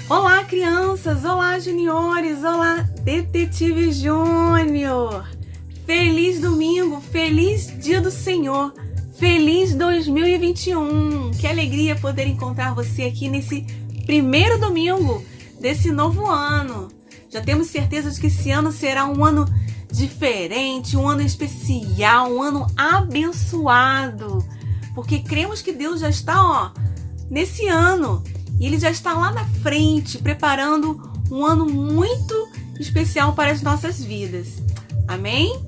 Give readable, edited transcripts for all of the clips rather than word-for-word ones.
Olá, crianças! Olá, juniores! Olá, Detetive Júnior! Feliz domingo! Feliz Dia do Senhor! Feliz 2021! Que alegria poder encontrar você aqui nesse primeiro domingo desse novo ano. Já temos certeza de que esse ano será um ano diferente, um ano especial, um ano abençoado, porque cremos que Deus já está, nesse ano. E Ele já está lá na frente, preparando um ano muito especial para as nossas vidas. Amém?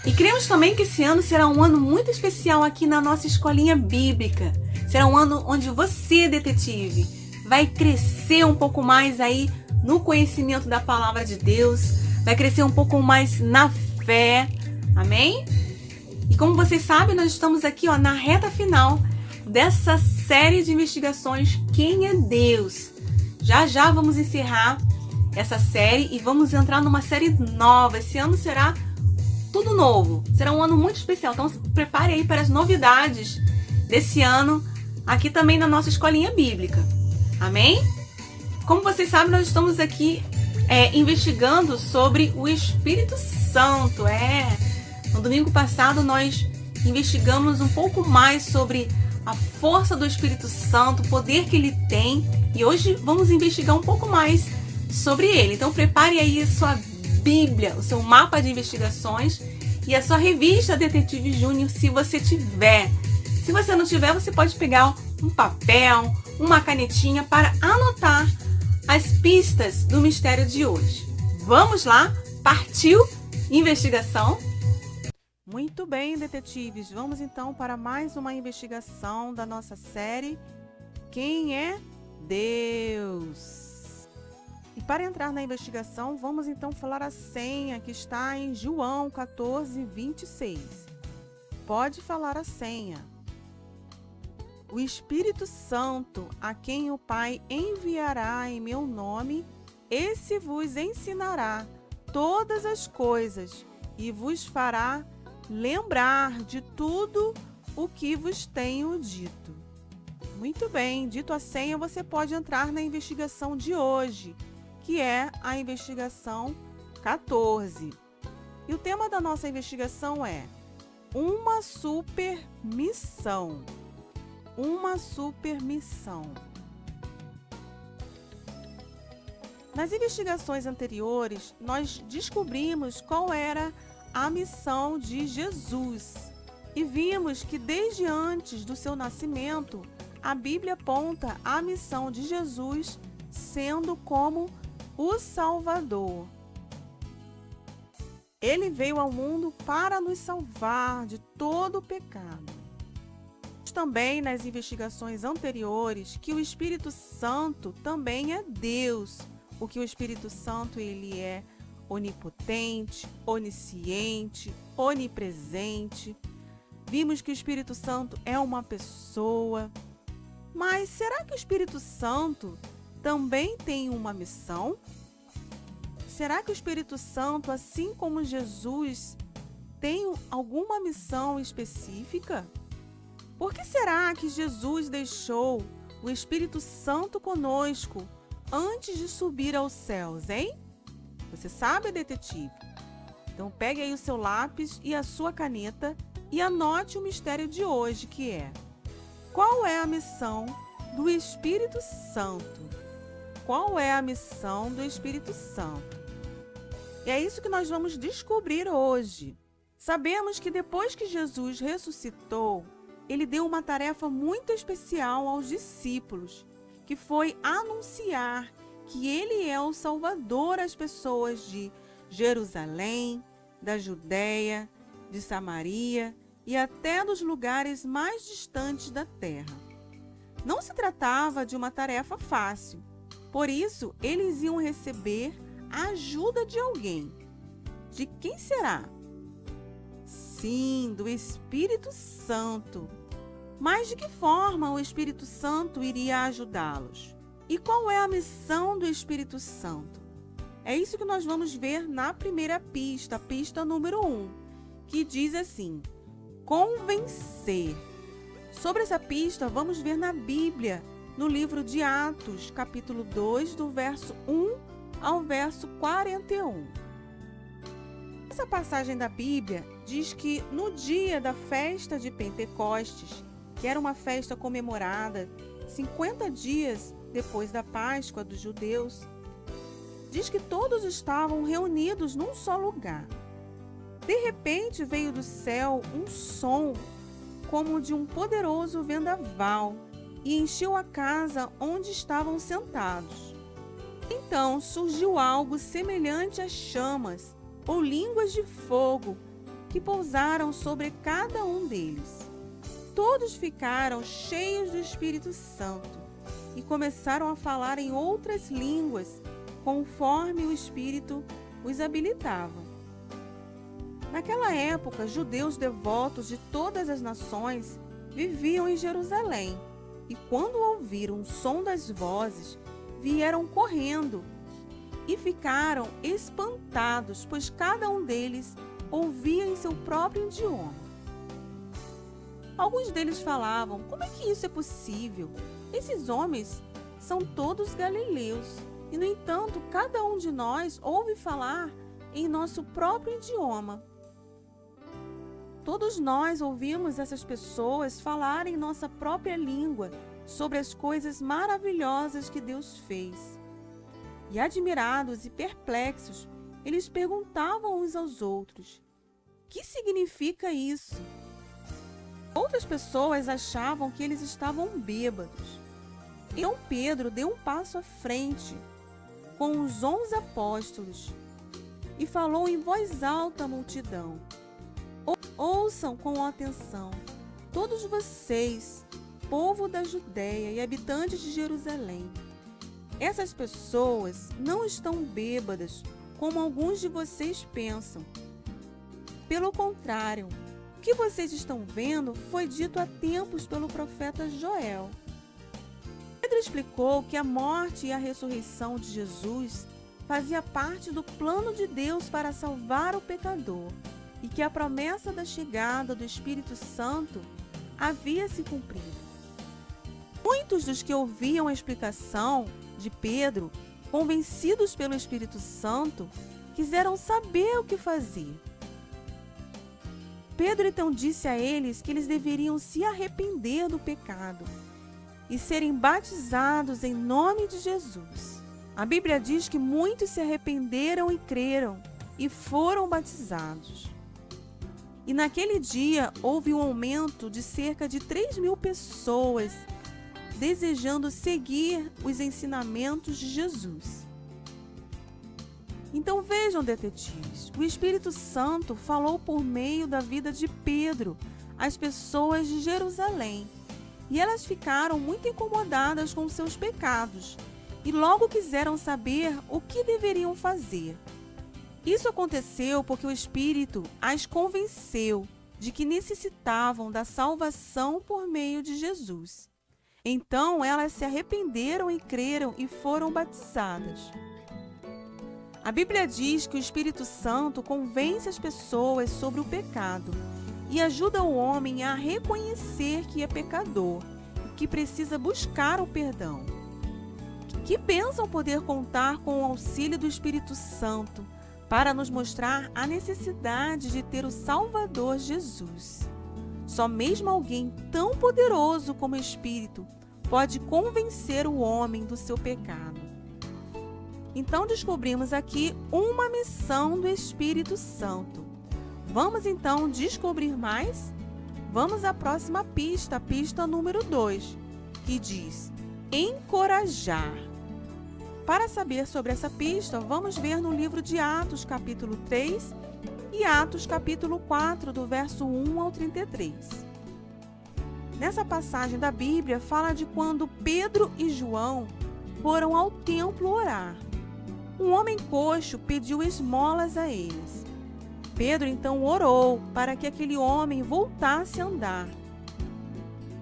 E cremos também que esse ano será um ano muito especial aqui na nossa escolinha bíblica. Será um ano onde você, detetive, vai crescer um pouco mais aí no conhecimento da palavra de Deus, vai crescer um pouco mais na fé. Amém? E como vocês sabem, nós estamos aqui na reta final dessa série de investigações Quem é Deus? Já vamos encerrar essa série e vamos entrar numa série nova. Esse ano será tudo novo. Será um ano muito especial. Então se prepare aí para as novidades desse ano aqui também na nossa escolinha bíblica. Amém? Como vocês sabem, nós estamos aqui investigando sobre o Espírito Santo. No domingo passado nós investigamos um pouco mais sobre a força do Espírito Santo, o poder que ele tem, e hoje vamos investigar um pouco mais sobre ele. Então prepare aí a sua Bíblia, o seu mapa de investigações e a sua revista Detetive Júnior, se você tiver. Se você não tiver, você pode pegar um papel, uma canetinha para anotar as pistas do mistério de hoje. Vamos lá? Partiu investigação? Muito bem, detetives, vamos então para mais uma investigação da nossa série Quem é Deus? E para entrar na investigação, vamos então falar a senha que está em João 14:26. Pode falar a senha. O Espírito Santo, a quem o Pai enviará em meu nome, esse vos ensinará todas as coisas e vos fará lembrar de tudo o que vos tenho dito. Muito bem, dito a senha, você pode entrar na investigação de hoje, que é a investigação 14. E o tema da nossa investigação é uma super missão. Uma super missão. Nas investigações anteriores, nós descobrimos qual era a missão de Jesus. E vimos que desde antes do seu nascimento, a Bíblia aponta a missão de Jesus sendo como o Salvador. Ele veio ao mundo para nos salvar de todo o pecado. Também nas investigações anteriores que o Espírito Santo também é Deus, porque o Espírito Santo ele é onipotente, onisciente, onipresente. Vimos que o Espírito Santo é uma pessoa. Mas será que o Espírito Santo também tem uma missão? Será que o Espírito Santo, assim como Jesus, tem alguma missão específica? Por que será que Jesus deixou o Espírito Santo conosco antes de subir aos céus, hein? Você sabe, detetive? Então pegue aí o seu lápis e a sua caneta e anote o mistério de hoje, que é: qual é a missão do Espírito Santo? Qual é a missão do Espírito Santo? E é isso que nós vamos descobrir hoje. Sabemos que depois que Jesus ressuscitou, ele deu uma tarefa muito especial aos discípulos, que foi anunciar que ele é o Salvador às pessoas de Jerusalém, da Judéia, de Samaria e até dos lugares mais distantes da terra. Não se tratava de uma tarefa fácil, por isso eles iam receber a ajuda de alguém. De quem será? Sim, do Espírito Santo. Mas de que forma o Espírito Santo iria ajudá-los? E qual é a missão do Espírito Santo? É isso que nós vamos ver na primeira pista, a pista número 1, que diz assim: convencer. Sobre essa pista, vamos ver na Bíblia no livro de Atos, capítulo 2, do verso 1 ao verso 41. Essa passagem da Bíblia diz que no dia da festa de Pentecostes, que era uma festa comemorada 50 dias depois da Páscoa dos judeus, diz que todos estavam reunidos num só lugar. De repente veio do céu um som como de um poderoso vendaval e encheu a casa onde estavam sentados. Então surgiu algo semelhante a chamas ou línguas de fogo que pousaram sobre cada um deles. Todos ficaram cheios do Espírito Santo e começaram a falar em outras línguas, conforme o Espírito os habilitava. Naquela época, judeus devotos de todas as nações viviam em Jerusalém, e quando ouviram o som das vozes, vieram correndo e ficaram espantados, pois cada um deles ouvia em seu próprio idioma. Alguns deles falavam: como é que isso é possível? Esses homens são todos galileus, e no entanto, cada um de nós ouve falar em nosso próprio idioma. Todos nós ouvimos essas pessoas falarem em nossa própria língua sobre as coisas maravilhosas que Deus fez. E admirados e perplexos, eles perguntavam uns aos outros: que significa isso? Outras pessoas achavam que eles estavam bêbados. Então Pedro deu um passo à frente com os 11 apóstolos e falou em voz alta à multidão: ouçam com atenção, todos vocês, povo da Judéia e habitantes de Jerusalém. Essas pessoas não estão bêbadas, como alguns de vocês pensam. Pelo contrário, o que vocês estão vendo foi dito há tempos pelo profeta Joel. Pedro explicou que a morte e a ressurreição de Jesus fazia parte do plano de Deus para salvar o pecador e que a promessa da chegada do Espírito Santo havia se cumprido. Muitos dos que ouviam a explicação de Pedro, convencidos pelo Espírito Santo, quiseram saber o que fazer. Pedro então disse a eles que eles deveriam se arrepender do pecado e serem batizados em nome de Jesus. A Bíblia diz que muitos se arrependeram e creram e foram batizados. E naquele dia houve um aumento de cerca de 3.000 pessoas desejando seguir os ensinamentos de Jesus. Então vejam, detetives, o Espírito Santo falou por meio da vida de Pedro às pessoas de Jerusalém, e elas ficaram muito incomodadas com seus pecados e logo quiseram saber o que deveriam fazer. Isso aconteceu porque o Espírito as convenceu de que necessitavam da salvação por meio de Jesus. Então elas se arrependeram e creram e foram batizadas. A Bíblia diz que o Espírito Santo convence as pessoas sobre o pecado e ajuda o homem a reconhecer que é pecador e que precisa buscar o perdão. Que bênção poder contar com o auxílio do Espírito Santo para nos mostrar a necessidade de ter o Salvador Jesus. Só mesmo alguém tão poderoso como o Espírito pode convencer o homem do seu pecado. Então descobrimos aqui uma missão do Espírito Santo. Vamos então descobrir mais? Vamos à próxima pista, a pista número 2, que diz: encorajar. Para saber sobre essa pista, vamos ver no livro de Atos, capítulo 3 e Atos, capítulo 4, do verso 1 ao 33. Nessa passagem da Bíblia, fala de quando Pedro e João foram ao templo orar. Um homem coxo pediu esmolas a eles. Pedro então orou para que aquele homem voltasse a andar.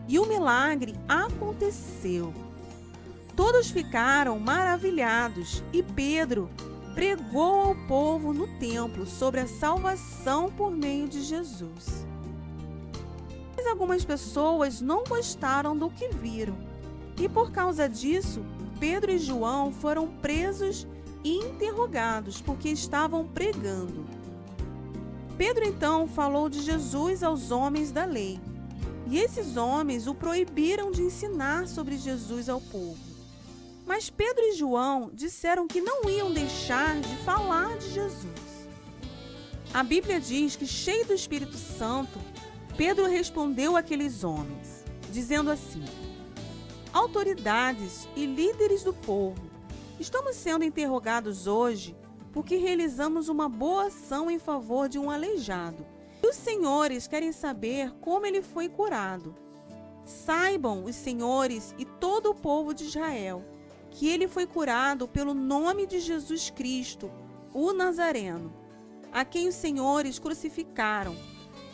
E o milagre aconteceu. Todos ficaram maravilhados e Pedro pregou ao povo no templo sobre a salvação por meio de Jesus. Mas algumas pessoas não gostaram do que viram E por causa disso, Pedro e João foram presos e interrogados porque estavam pregando. Pedro então falou de Jesus aos homens da lei, e esses homens o proibiram de ensinar sobre Jesus ao povo. Mas Pedro e João disseram que não iam deixar de falar de Jesus. A Bíblia diz que, cheio do Espírito Santo, Pedro respondeu àqueles homens, dizendo assim: autoridades e líderes do povo, estamos sendo interrogados hoje porque realizamos uma boa ação em favor de um aleijado. E os senhores querem saber como ele foi curado. Saibam os senhores e todo o povo de Israel que ele foi curado pelo nome de Jesus Cristo, o Nazareno, a quem os senhores crucificaram,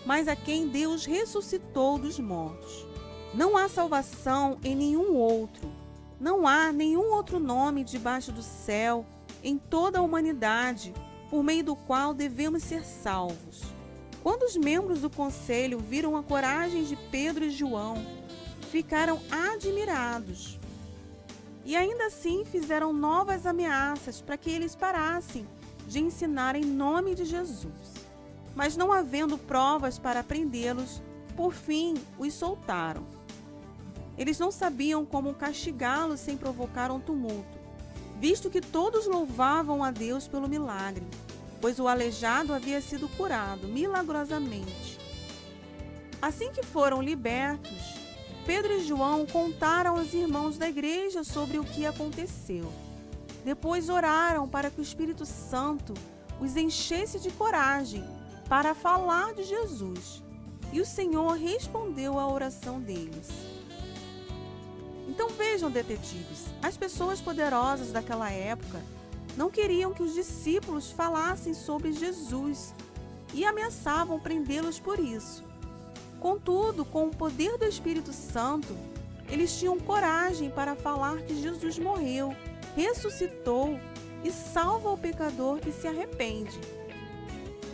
mas a quem Deus ressuscitou dos mortos. Não há salvação em nenhum outro. Não há nenhum outro nome debaixo do céu, em toda a humanidade, por meio do qual devemos ser salvos. Quando os membros do conselho viram a coragem de Pedro e João, ficaram admirados. E ainda assim fizeram novas ameaças para que eles parassem de ensinar em nome de Jesus. Mas não havendo provas para prendê-los, por fim os soltaram. Eles não sabiam como castigá-los sem provocar um tumulto, visto que todos louvavam a Deus pelo milagre, pois o aleijado havia sido curado milagrosamente. Assim que foram libertos, Pedro e João contaram aos irmãos da igreja sobre o que aconteceu. Depois oraram para que o Espírito Santo os enchesse de coragem para falar de Jesus. E o Senhor respondeu à oração deles. Então vejam, detetives, as pessoas poderosas daquela época não queriam que os discípulos falassem sobre Jesus e ameaçavam prendê-los por isso. Contudo, com o poder do Espírito Santo, eles tinham coragem para falar que Jesus morreu, ressuscitou e salva o pecador que se arrepende.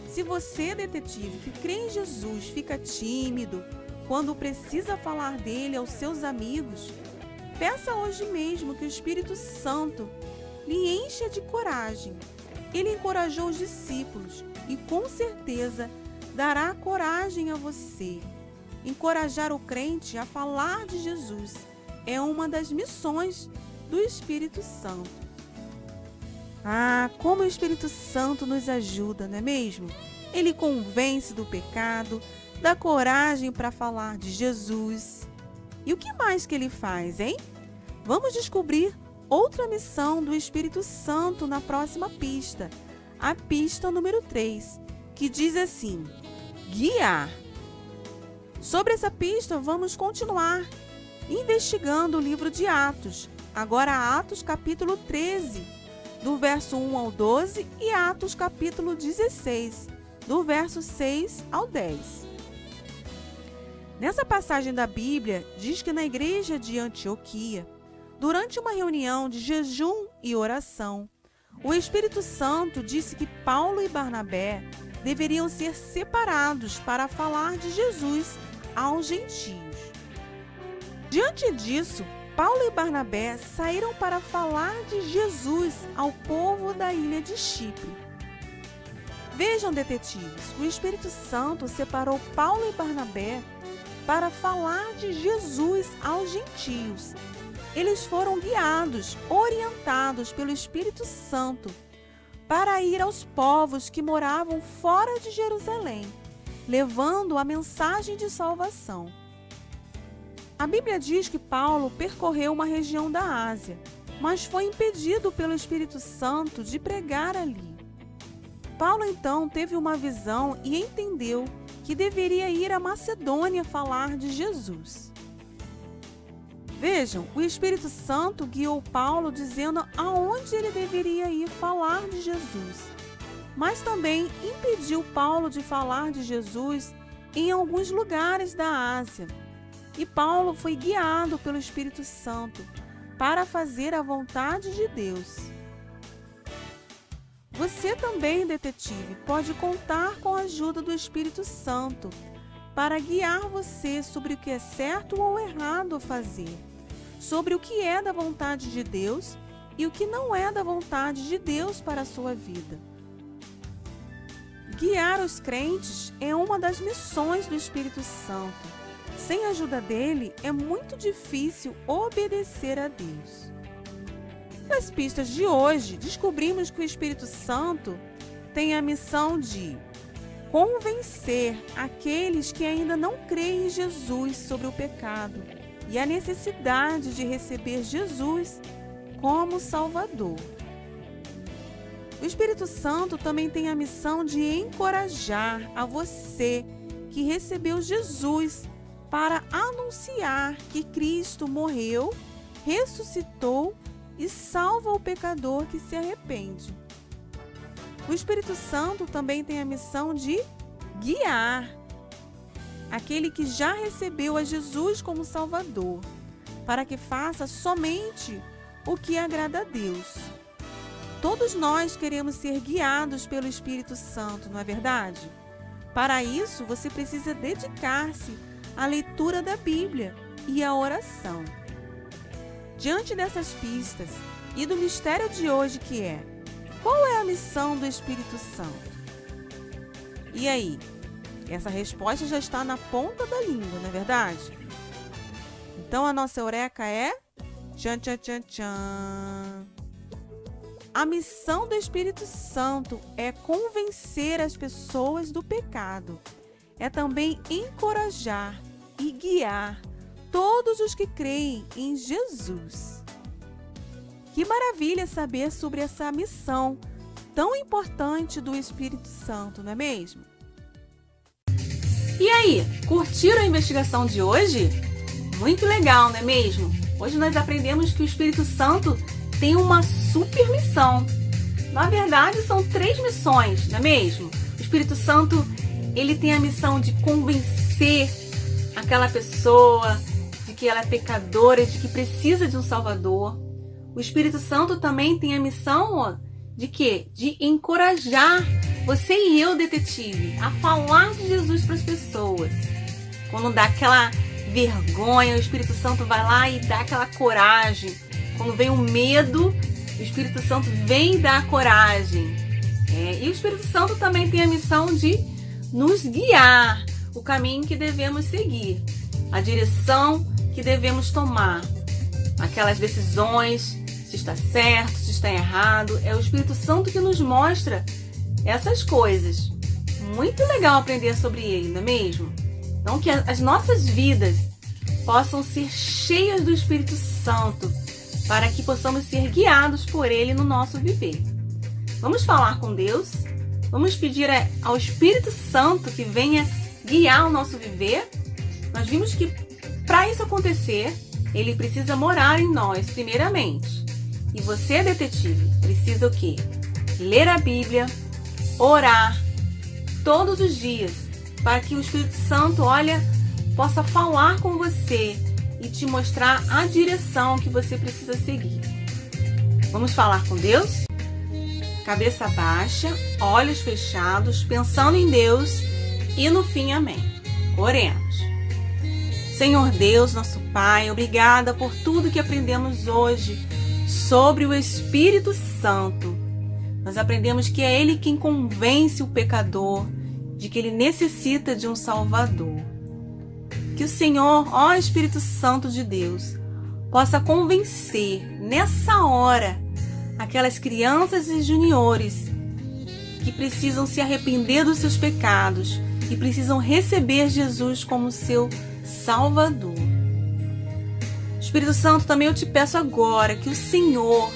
Se você, detetive, que crê em Jesus, fica tímido quando precisa falar dele aos seus amigos, peça hoje mesmo que o Espírito Santo lhe encha de coragem. Ele encorajou os discípulos e com certeza dará coragem a você. Encorajar o crente a falar de Jesus é uma das missões do Espírito Santo. Ah, como o Espírito Santo nos ajuda, não é mesmo? Ele convence do pecado, dá coragem para falar de Jesus. E o que mais que ele faz, hein? Vamos descobrir outra missão do Espírito Santo na próxima pista, a pista número 3, que diz assim: guiar. Sobre essa pista, vamos continuar investigando o livro de Atos, agora Atos capítulo 13, do verso 1 ao 12, e Atos capítulo 16, do verso 6 ao 10. Nessa passagem da Bíblia, diz que na igreja de Antioquia, durante uma reunião de jejum e oração, o Espírito Santo disse que Paulo e Barnabé deveriam ser separados para falar de Jesus aos gentios. Diante disso, Paulo e Barnabé saíram para falar de Jesus ao povo da ilha de Chipre. Vejam, detetives, o Espírito Santo separou Paulo e Barnabé para falar de Jesus aos gentios. Eles foram guiados, orientados pelo Espírito Santo para ir aos povos que moravam fora de Jerusalém, levando a mensagem de salvação. A Bíblia diz que Paulo percorreu uma região da Ásia, mas foi impedido pelo Espírito Santo de pregar ali. Paulo então teve uma visão e entendeu que deveria ir à Macedônia falar de Jesus. Vejam, o Espírito Santo guiou Paulo dizendo aonde ele deveria ir falar de Jesus, mas também impediu Paulo de falar de Jesus em alguns lugares da Ásia. E Paulo foi guiado pelo Espírito Santo para fazer a vontade de Deus. Você também, detetive, pode contar com a ajuda do Espírito Santo para guiar você sobre o que é certo ou errado a fazer. sobre o que é da vontade de Deus e o que não é da vontade de Deus para a sua vida. Guiar os crentes é uma das missões do Espírito Santo. Sem a ajuda dele, é muito difícil obedecer a Deus. Nas pistas de hoje, descobrimos que o Espírito Santo tem a missão de convencer aqueles que ainda não creem em Jesus sobre o pecado e a necessidade de receber Jesus como Salvador. O Espírito Santo também tem a missão de encorajar a você que recebeu Jesus para anunciar que Cristo morreu, ressuscitou e salva o pecador que se arrepende. O Espírito Santo também tem a missão de guiar aquele que já recebeu a Jesus como Salvador, para que faça somente o que agrada a Deus. Todos nós queremos ser guiados pelo Espírito Santo, não é verdade? Para isso, você precisa dedicar-se à leitura da Bíblia e à oração. Diante dessas pistas e do mistério de hoje que é: qual é a missão do Espírito Santo? E aí? Essa resposta já está na ponta da língua, não é verdade? Então a nossa eureka é tchan, tchan, tchan, tchan. A missão do Espírito Santo é convencer as pessoas do pecado. É também encorajar e guiar todos os que creem em Jesus. Que maravilha saber sobre essa missão tão importante do Espírito Santo, não é mesmo? E aí, curtiram a investigação de hoje? Muito legal, não é mesmo? Hoje nós aprendemos que o Espírito Santo tem uma super missão. Na verdade, são 3 missões, não é mesmo? O Espírito Santo, ele tem a missão de convencer aquela pessoa de que ela é pecadora, de que precisa de um Salvador. O Espírito Santo também tem a missão de quê? De encorajar você e eu, detetive, a falar de Jesus para as pessoas. Quando dá aquela vergonha, o Espírito Santo vai lá e dá aquela coragem. Quando vem o medo, o Espírito Santo vem dar coragem. E o Espírito Santo também tem a missão de nos guiar o caminho que devemos seguir, a direção que devemos tomar, aquelas decisões, se está certo, se está errado. É o Espírito Santo que nos mostra essas coisas. Muito legal aprender sobre ele, não é mesmo? Então, que as nossas vidas possam ser cheias do Espírito Santo, para que possamos ser guiados por ele no nosso viver. Vamos falar com Deus? Vamos pedir ao Espírito Santo que venha guiar o nosso viver? Nós vimos que para isso acontecer, ele precisa morar em nós, primeiramente. E você, detetive, precisa o quê? Ler a Bíblia, orar todos os dias, para que o Espírito Santo, possa falar com você e te mostrar a direção que você precisa seguir. Vamos falar com Deus? Cabeça baixa, olhos fechados, pensando em Deus e no fim, amém. Oremos. Senhor Deus, nosso Pai, obrigada por tudo que aprendemos hoje sobre o Espírito Santo. Nós aprendemos que é Ele quem convence o pecador de que ele necessita de um Salvador. Que o Senhor, ó Espírito Santo de Deus, possa convencer nessa hora aquelas crianças e juniores que precisam se arrepender dos seus pecados e precisam receber Jesus como seu Salvador. Espírito Santo, também eu te peço agora que o Senhor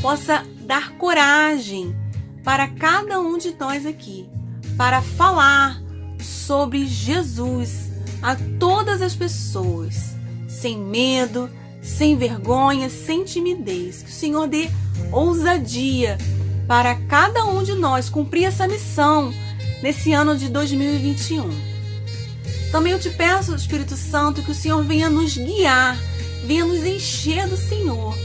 possa dar coragem para cada um de nós aqui, para falar sobre Jesus a todas as pessoas, sem medo, sem vergonha, sem timidez. Que o Senhor dê ousadia para cada um de nós cumprir essa missão nesse ano de 2021. Também eu te peço, Espírito Santo, que o Senhor venha nos guiar, venha nos encher do Senhor,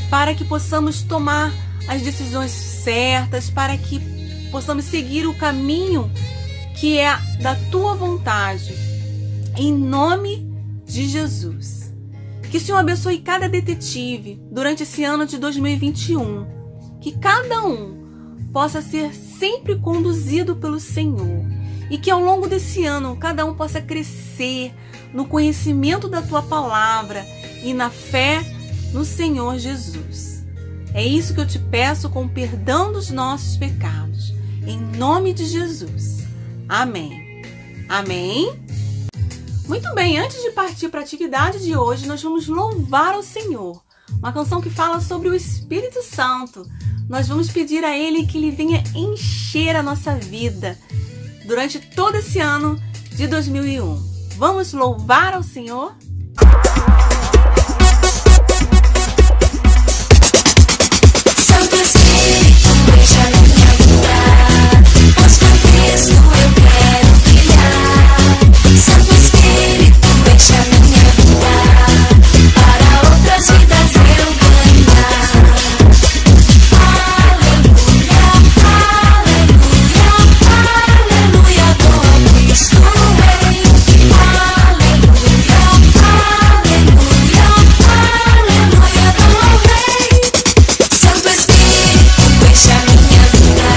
para que possamos tomar as decisões certas, para que possamos seguir o caminho que é da Tua vontade. Em nome de Jesus. Que o Senhor abençoe cada detetive durante esse ano de 2021. Que cada um possa ser sempre conduzido pelo Senhor. E que ao longo desse ano cada um possa crescer no conhecimento da Tua palavra e na fé no Senhor Jesus. É isso que eu te peço com o perdão dos nossos pecados. Em nome de Jesus. Amém. Amém. Muito bem, antes de partir para a atividade de hoje, nós vamos louvar ao Senhor. Uma canção que fala sobre o Espírito Santo. Nós vamos pedir a Ele que Ele venha encher a nossa vida durante todo esse ano de 2001. Vamos louvar ao Senhor? Santo Espírito, deixa a minha vida, pois com Cristo eu quero brilhar. Santo Espírito, deixa a minha vida, para outras vidas eu ganhar. Aleluia, aleluia, aleluia, dou ao Cristo Rei. Aleluia, aleluia, aleluia, dou ao Rei. Santo Espírito, deixa a minha vida,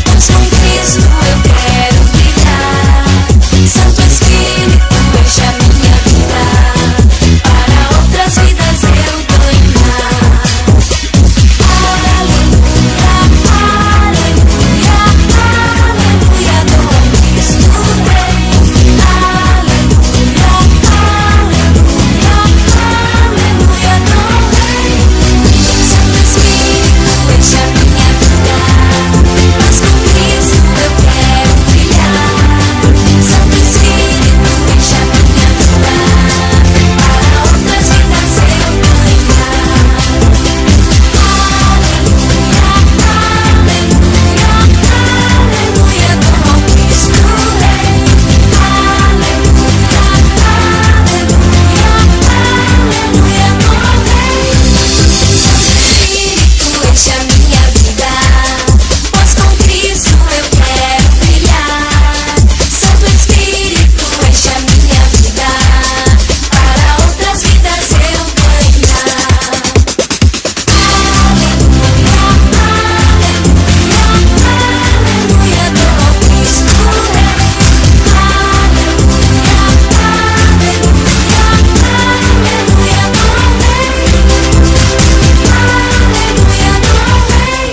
pois com Cristo eu quero brilhar. Santo Espírito, deixa a minha vida, para outras vidas eu ganhar. Aleluia, aleluia, aleluia, dou ao Cristo Rei. Aleluia, aleluia, aleluia, dou ao Rei. Santo Espírito, deixa a minha vida, pois com Cristo eu quero brilhar. Santo Espírito, deixa a minha vida, para outras vidas eu ganhar. Aleluia, aleluia, aleluia, dou ao Cristo Rei. Aleluia, aleluia, aleluia, dou ao Rei. Santo Espírito, deixa a minha vida, pois com Cristo eu quero brilhar. Santo Espírito, deixa a minha vida, para outras vidas eu ganhar. Aleluia, aleluia, aleluia, dou ao Cristo Rei. Aleluia, aleluia, aleluia, dou ao Rei. Aleluia, dou ao Rei.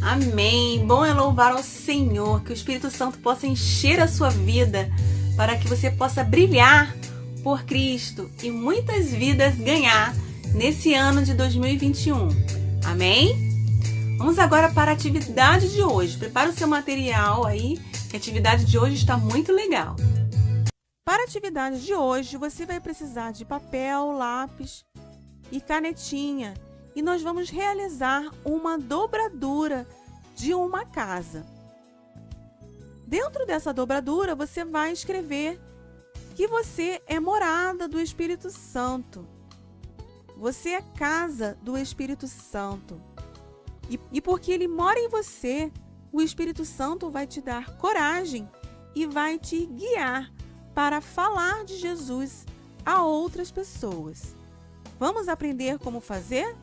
Amém. Bom é louvar ao Senhor, que o Espírito Santo possa encher a sua vida, para que você possa brilhar por Cristo e muitas vidas ganhar nesse ano de 2021. Amém? Vamos agora para a atividade de hoje. Prepara o seu material aí, que a atividade de hoje está muito legal. Para a atividade de hoje, você vai precisar de papel, lápis e canetinha. E nós vamos realizar uma dobradura de uma casa. Dentro dessa dobradura, você vai escrever que você é morada do Espírito Santo. Você é casa do Espírito Santo. E porque ele mora em você, o Espírito Santo vai te dar coragem e vai te guiar para falar de Jesus a outras pessoas. Vamos aprender como fazer?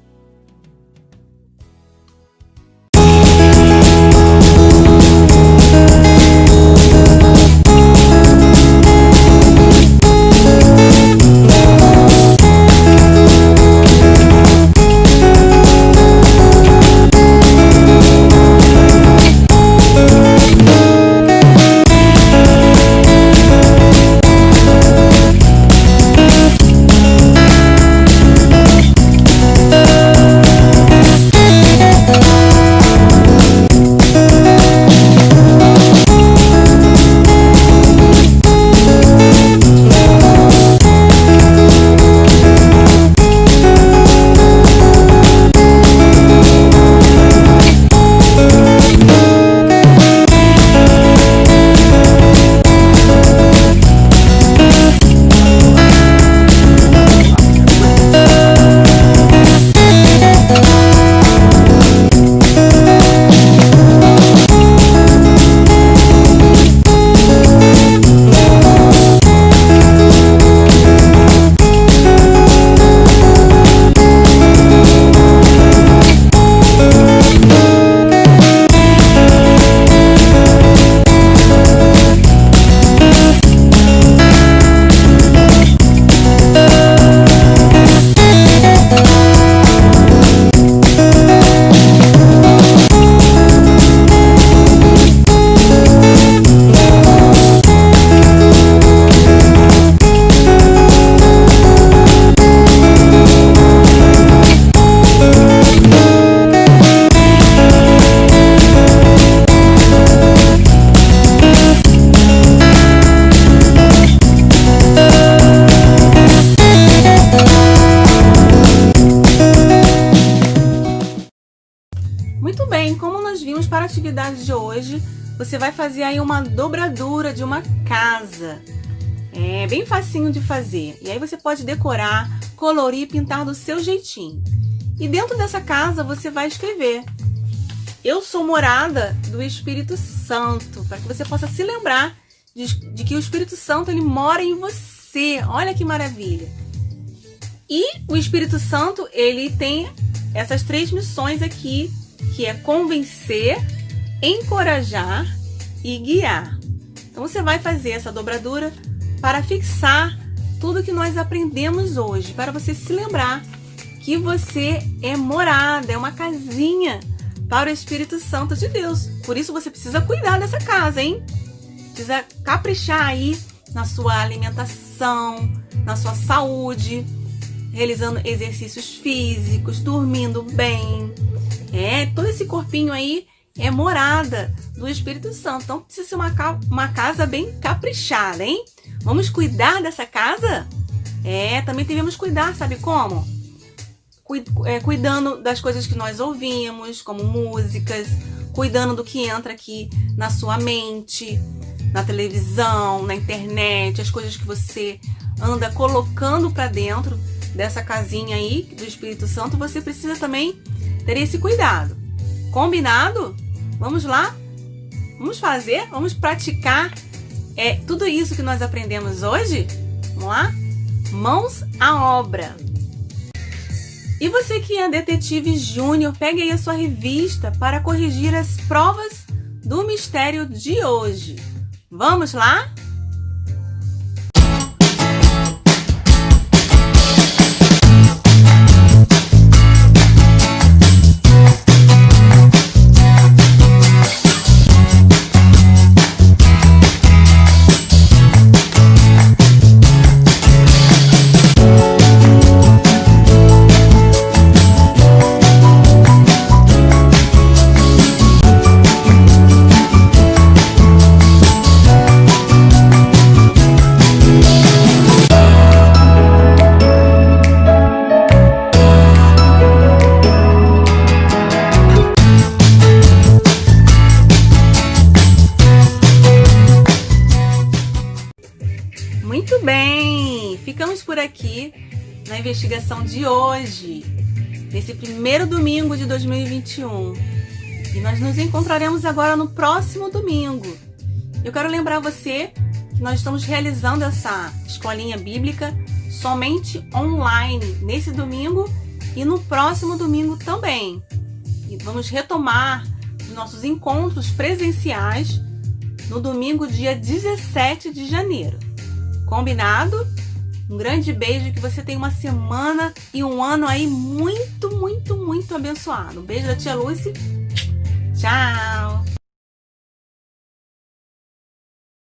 atividade de hoje, você vai fazer aí uma dobradura de uma casa. É bem facinho de fazer. E aí você pode decorar, colorir, pintar do seu jeitinho. E dentro dessa casa você vai escrever: eu sou morada do Espírito Santo, para que você possa se lembrar de que o Espírito Santo ele mora em você. Olha que maravilha! E o Espírito Santo ele tem essas 3 missões aqui, que é convencer, encorajar e guiar. Então você vai fazer essa dobradura para fixar tudo que nós aprendemos hoje, para você se lembrar que você é morada, é uma casinha para o Espírito Santo de Deus. Por isso você precisa cuidar dessa casa, hein? Precisa caprichar aí na sua alimentação, na sua saúde, realizando exercícios físicos, dormindo bem. Todo esse corpinho aí é morada do Espírito Santo. Então precisa ser uma casa bem caprichada, hein? Vamos cuidar dessa casa? Também devemos cuidar, sabe como? Cuidando das coisas que nós ouvimos, como músicas, cuidando do que entra aqui na sua mente, na televisão, na internet, as coisas que você anda colocando para dentro dessa casinha aí do Espírito Santo, você precisa também ter esse cuidado. Combinado? Vamos lá? Vamos fazer? Vamos praticar tudo isso que nós aprendemos hoje? Vamos lá? Mãos à obra! E você que é detetive júnior, pegue aí a sua revista para corrigir as provas do mistério de hoje. Vamos lá? Muito bem! Ficamos por aqui na investigação de hoje, nesse primeiro domingo de 2021. E nós nos encontraremos agora no próximo domingo. Eu quero lembrar você que nós estamos realizando essa escolinha bíblica somente online, nesse domingo e no próximo domingo também. E vamos retomar os nossos encontros presenciais no domingo, dia 17 de janeiro. Combinado? Um grande beijo, que você tenha uma semana e um ano aí muito, muito, muito abençoado. Um beijo da tia Lúcia. Tchau!